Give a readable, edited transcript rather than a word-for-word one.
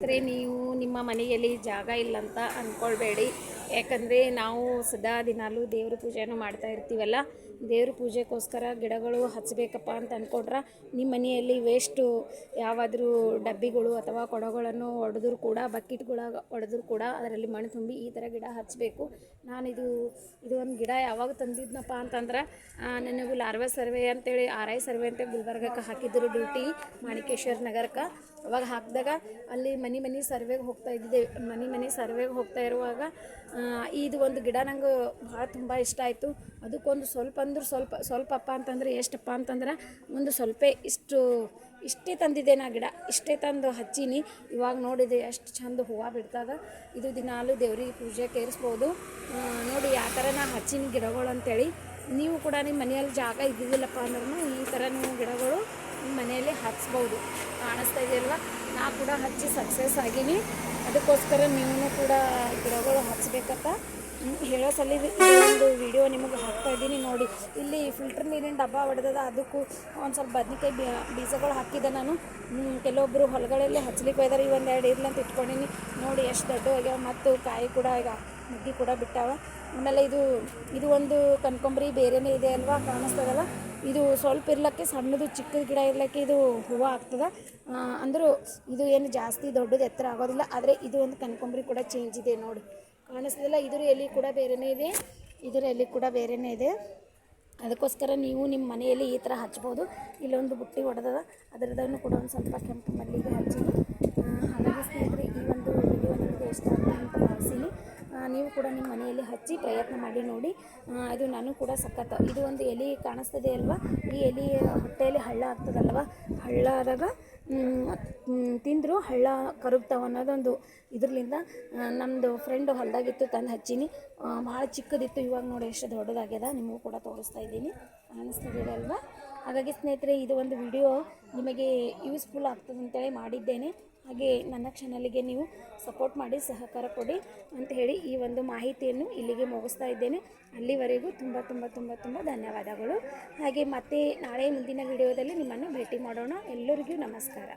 ಸ್ನೇಹಿತರೆ, ನೀವು ನಿಮ್ಮ ಮನೆಯಲ್ಲಿ ಜಾಗ ಇಲ್ಲಂತ ಅಂದ್ಕೊಳ್ಬೇಡಿ. ಯಾಕಂದರೆ ನಾವು ಸದಾ ದಿನಾಲೂ ದೇವ್ರ ಪೂಜೆನೂ ಮಾಡ್ತಾ ಇರ್ತೀವಲ್ಲ, ದೇವ್ರ ಪೂಜೆಗೋಸ್ಕರ ಗಿಡಗಳು ಹಚ್ಚಬೇಕಪ್ಪ ಅಂತ ಅಂದ್ಕೊಂಡ್ರೆ ನಿಮ್ಮ ಮನೆಯಲ್ಲಿ ವೇಸ್ಟು ಯಾವಾದರೂ ಡಬ್ಬಿಗಳು ಅಥವಾ ಕೊಡಗಳನ್ನು ಒಡೆದ್ರು ಕೂಡ, ಬಕೆಟ್ಗಳ ಒಡೆದ್ರು ಕೂಡ ಅದರಲ್ಲಿ ಮಣ್ಣು ತುಂಬಿ ಈ ಥರ ಗಿಡ ಹಚ್ಚಬೇಕು. ನಾನು ಇದು ಒಂದು ಗಿಡ ಯಾವಾಗ ತಂದಿದ್ನಪ್ಪ ಅಂತಂದ್ರೆ, ನನಗೂ ಲಾರ್ವೆ ಸರ್ವೆ ಅಂತೇಳಿ RI ಸರ್ವೆ ಅಂತೇಳಿ ಗುಲ್ಬರ್ಗಕ್ಕೆ ಹಾಕಿದ್ರು ಡ್ಯೂಟಿ, ಮಾಣಿಕೇಶ್ವರ ನಗರಕ್ಕೆ. ಅವಾಗ ಹಾಕಿದಾಗ ಅಲ್ಲಿ ಮನೆ ಸರ್ವೆಗೆ ಹೋಗ್ತಾ ಇದ್ದಿದ್ದೆ. ಮನೆ ಸರ್ವೆಗೆ ಹೋಗ್ತಾ ಇರುವಾಗ ಇದು ಒಂದು ಗಿಡ ನಂಗೆ ಭಾಳ ತುಂಬ ಇಷ್ಟ ಆಯಿತು. ಅದಕ್ಕೊಂದು ಸ್ವಲ್ಪಪ್ಪ ಅಂತಂದರೆ ಎಷ್ಟಪ್ಪ ಅಂತಂದ್ರೆ ಒಂದು ಸ್ವಲ್ಪ ಇಷ್ಟೇ ತಂದಿದ್ದೆ ನಾ ಗಿಡ. ಇಷ್ಟೇ ತಂದು ಹಚ್ಚೀನಿ. ಇವಾಗ ನೋಡಿದೆ ಎಷ್ಟು ಚಂದ ಹೂವು ಬಿಡ್ತದೆ. ಇದು ದಿನಾಲೂ ದೇವ್ರಿಗೆ ಪೂಜೆಗೆ ಏರಿಸ್ಬೋದು. ನೋಡಿ ಯಾವ ಥರ ನಾ ಹಚ್ಚೀನಿ ಗಿಡಗಳು ಅಂತೇಳಿ. ನೀವು ಕೂಡ ನಿಮ್ಮ ಮನೆಯಲ್ಲಿ ಜಾಗ ಇದ್ದಿದ್ದಿಲ್ಲಪ್ಪ ಅಂದ್ರೂ ಈ ಥರ ನೀವು ಗಿಡಗಳು ನಿಮ್ಮ ಮನೆಯಲ್ಲಿ ಹಚ್ಬೋದು. ಕಾಣಿಸ್ತಾ ಇದೆಯಲ್ವ, ನಾ ಕೂಡ ಹಚ್ಚಿ ಸಕ್ಸಸ್ ಆಗೀನಿ. ಅದಕ್ಕೋಸ್ಕರ ನೀವು ಕೂಡ ಗಿಡಗಳು ಹಚ್ಚಬೇಕಂತ ಹೇಳೋ ಸಲ ಒಂದು ವಿಡಿಯೋ ನಿಮಗೆ ಹಾಕ್ತಾ ಇದ್ದೀನಿ ನೋಡಿ. ಇಲ್ಲಿ ಫಿಲ್ಟರ್ ನೀರಿನ ಡಬ್ಬ ಹೊಡೆದದ, ಅದಕ್ಕೂ ಒಂದು ಸ್ವಲ್ಪ ಬದ್ನಿಕಾಯಿ ಬೀಜಗಳು ಹಾಕಿದ್ದೆ ನಾನು. ಕೆಲವೊಬ್ಬರು ಹೊಲಗಳಲ್ಲೇ ಹಚ್ಚಲಿಕ್ಕೆ ಹೋಯ್ದಾರೆ. ಈ ಒಂದೆರಡು ಇರ್ಲಿ ಅಂತ ಇಟ್ಕೊಂಡಿನಿ. ನೋಡಿ ಎಷ್ಟು ದೊಡ್ಡ ಆಗ್ಯಾವ, ಮತ್ತು ಕಾಯಿ ಕೂಡ ಈಗ ಮುಗ್ಗಿ ಕೂಡ ಬಿಟ್ಟಾವ. ಆಮೇಲೆ ಇದು ಒಂದು ಕನಕಾಂಬರಿ ಬೇರೆಯೇ ಇದೆ ಅಲ್ವಾ, ಕಾಣಿಸ್ತದಲ್ಲ. ಇದು ಸ್ವಲ್ಪ ಇರ್ಲಿಕ್ಕೆ ಸಣ್ಣದು ಚಿಕ್ಕದು ಗಿಡ ಇರ್ಲಿಕ್ಕೆ ಇದು ಹೂವು ಆಗ್ತದೆ. ಅಂದರೂ ಇದು ಏನು ಜಾಸ್ತಿ ದೊಡ್ಡದು ಎತ್ತರ ಆಗೋದಿಲ್ಲ. ಆದರೆ ಇದು ಒಂದು ಕನಕಾಂಬರಿ ಕೂಡ ಚೇಂಜ್ ಇದೆ ನೋಡಿ, ಕಾಣಿಸ್ತದಿಲ್ಲ. ಇದರ ಎಲೆ ಕೂಡ ಬೇರೆಯೇ ಇದೆ. ಅದಕ್ಕೋಸ್ಕರ ನೀವು ನಿಮ್ಮ ಮನೆಯಲ್ಲಿ ಈ ಥರ ಹಚ್ಬೋದು. ಇಲ್ಲೊಂದು ಬುಟ್ಟಿ ಹೊಡೆದದ, ಅದರದನ್ನು ಕೂಡ ಒಂದು ಸ್ವಲ್ಪ ಕೆಂಪು ಮಲ್ಲಿಗೆ ಹಚ್ಚೀನಿ. ಹಾಗಾಗಿ ಸ್ನೇಹಿತರೆ, ಈ ಒಂದು ವಿಡಿಯೋ ನಿಮಗೆ ಇಷ್ಟ ಆಗುತ್ತೆ ಅಂತ ಭಾವಿಸೀನಿ. ನೀವು ಕೂಡ ನಿಮ್ಮ ಮನೆಯಲ್ಲಿ ಹಚ್ಚಿ ಪ್ರಯತ್ನ ಮಾಡಿ ನೋಡಿ. ಇದು ನಾನು ಕೂಡ ಸಖತ್. ಇದು ಒಂದು ಎಲೆ ಕಾಣಿಸ್ತದೆ ಅಲ್ವಾ, ಈ ಎಲೆ ಹೊಟ್ಟೆಯಲ್ಲಿ ಹಳ್ಳ ಆಗ್ತದಲ್ವ, ಹಳ್ಳ ಆದಾಗ ತಿಂದರೂ ಹಳ್ಳ ಕರಗ್ತಾವೆ ಅನ್ನೋದೊಂದು ಇದರಿಂದ ನಮ್ಮದು ಫ್ರೆಂಡು ಹೊಲದಾಗಿತ್ತು, ತಂದು ಹಚ್ಚೀನಿ. ಭಾಳ ಚಿಕ್ಕದಿತ್ತು, ಇವಾಗ ನೋಡಿ ಎಷ್ಟು ದೊಡ್ಡದಾಗ್ಯದ. ನಿಮಗೂ ಕೂಡ ತೋರಿಸ್ತಾ ಇದ್ದೀನಿ, ಕಾಣಿಸ್ತಿದೆ ಅಲ್ವಾ. ಹಾಗಾಗಿ ಸ್ನೇಹಿತರೆ, ಇದು ಒಂದು ವಿಡಿಯೋ ನಿಮಗೆ ಯೂಸ್ಫುಲ್ ಆಗ್ತದೆ ಅಂತೇಳಿ ಮಾಡಿದ್ದೇನೆ. ಹಾಗೆ ನನ್ನ ಚಾನಲಿಗೆ ನೀವು ಸಪೋರ್ಟ್ ಮಾಡಿ, ಸಹಕಾರ ಕೊಡಿ ಅಂತ ಹೇಳಿ ಈ ಒಂದು ಮಾಹಿತಿಯನ್ನು ಇಲ್ಲಿಗೆ ಮುಗಿಸ್ತಾ ಇದ್ದೇನೆ. ಅಲ್ಲಿವರೆಗೂ ತುಂಬ ಧನ್ಯವಾದಗಳು. ಹಾಗೆ ಮತ್ತೆ ನಾಳೆ ಮುಂದಿನ ವಿಡಿಯೋದಲ್ಲಿ ನಿಮ್ಮನ್ನು ಭೇಟಿ ಮಾಡೋಣ. ಎಲ್ಲರಿಗೂ ನಮಸ್ಕಾರ.